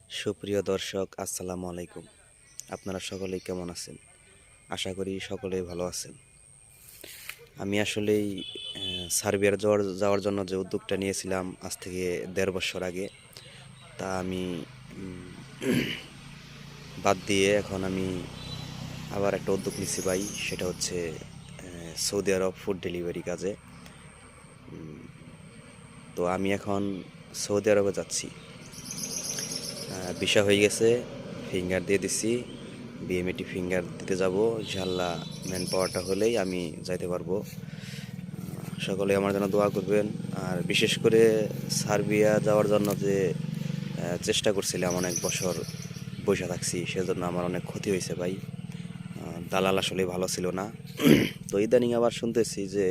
সুপ্রিয় দর্শক, আসসালামু আলাইকুম। আপনারা সকলেই কেমন আছেন? আশা করি সকলেই ভালো আছেন। আমি আসলেই সার্বিয়ার যাওয়ার জন্য যে উদ্যোগটা নিয়েছিলাম আজ থেকে ১.৫ বছর আগে, তা আমি উম, বাদ দিয়ে এখন আমি আবার একটা উদ্যোগ নিছি ভাই। সেটা হচ্ছে সৌদি আরব ফুড ডেলিভারি কাজে। উম, তো আমি এখন সৌদি আরবে যাচ্ছি। ভিসা হয়ে গেছে, ফিঙ্গার দিয়ে দিছি। বিএমএটি ফিঙ্গার দিতে যাব ইনশাআল্লাহ। ম্যান পাওয়ারটা হলেই আমি যাইতে পারবো। সকলে আমার জন্য দোয়া করবেন। আর বিশেষ করে সার্বিয়া যাওয়ার জন্য যে চেষ্টা করছিলাম, অনেক বছর বসে থাকছি, সেজন্য আমার অনেক ক্ষতি হয়েছে ভাই। দালাল আসলে ভালো ছিল না। তো ইদানিং আবার শুনতেছি যে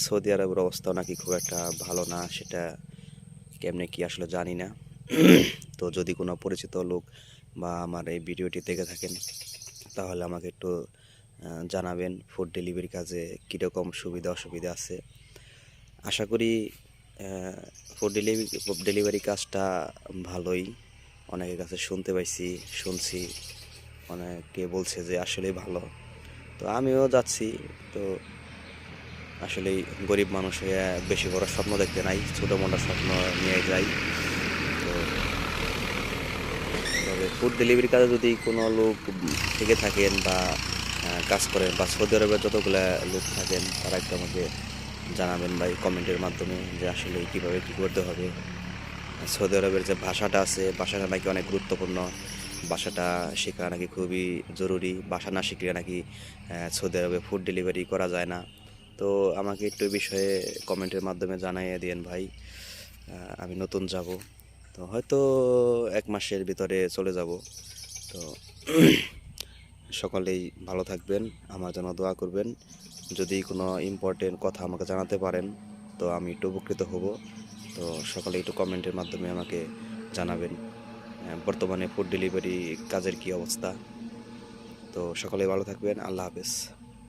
সৌদি আরবের অবস্থাও নাকি খুব একটা ভালো না। সেটা কেমনে কি আসলে জানি না। তো যদি কোনো পরিচিত লোক বা আমার এই ভিডিওটি দেখে থাকেন, তাহলে আমাকে একটু জানাবেন ফুড ডেলিভারি কাজে কীরকম সুবিধা অসুবিধা আছে। আশা করি ফুড ডেলিভারি কাজটা ভালোই। অনেকের কাছে শুনছি, অনেকে বলছে যে আসলেই ভালো। তো আমিও যাচ্ছি। তো আসলেই গরিব মানুষ হয়ে বেশি বড় স্বপ্ন দেখতে নাই, ছোটো মোটো স্বপ্ন নিয়ে যাই। তো তবে ফুড ডেলিভারি কাজে যদি কোনো লোক থেকে থাকেন বা কাজ করেন, বা সৌদি আরবের যতগুলা লোক থাকেন, তারা একটু আমাকে জানাবেন ভাই কমেন্টের মাধ্যমে যে আসলে কীভাবে কী করতে হবে। সৌদি আরবের যে ভাষাটা আছে, ভাষাটা নাকি অনেক গুরুত্বপূর্ণ। ভাষাটা শেখা নাকি খুবই জরুরি। ভাষা না শিখলে নাকি সৌদি আরবে ফুড ডেলিভারি করা যায় না। তো আমাকে একটু এই বিষয়ে কমেন্টের মাধ্যমে জানাইয়ে দিয়েন ভাই। আমি নতুন যাব, তো হয়তো 1 মাসের ভিতরে চলে যাব। তো সকলেই ভালো থাকবেন, আমার জন্য দোয়া করবেন। যদি কোনো ইম্পর্টেন্ট কথা আমাকে জানাতে পারেন, তো আমি একটু উপকৃত হব। তো সকলে একটু কমেন্টের মাধ্যমে আমাকে জানাবেন বর্তমানে ফুড ডেলিভারি কাজের কি অবস্থা। তো সকলেই ভালো থাকবেন। আল্লাহ হাফেজ।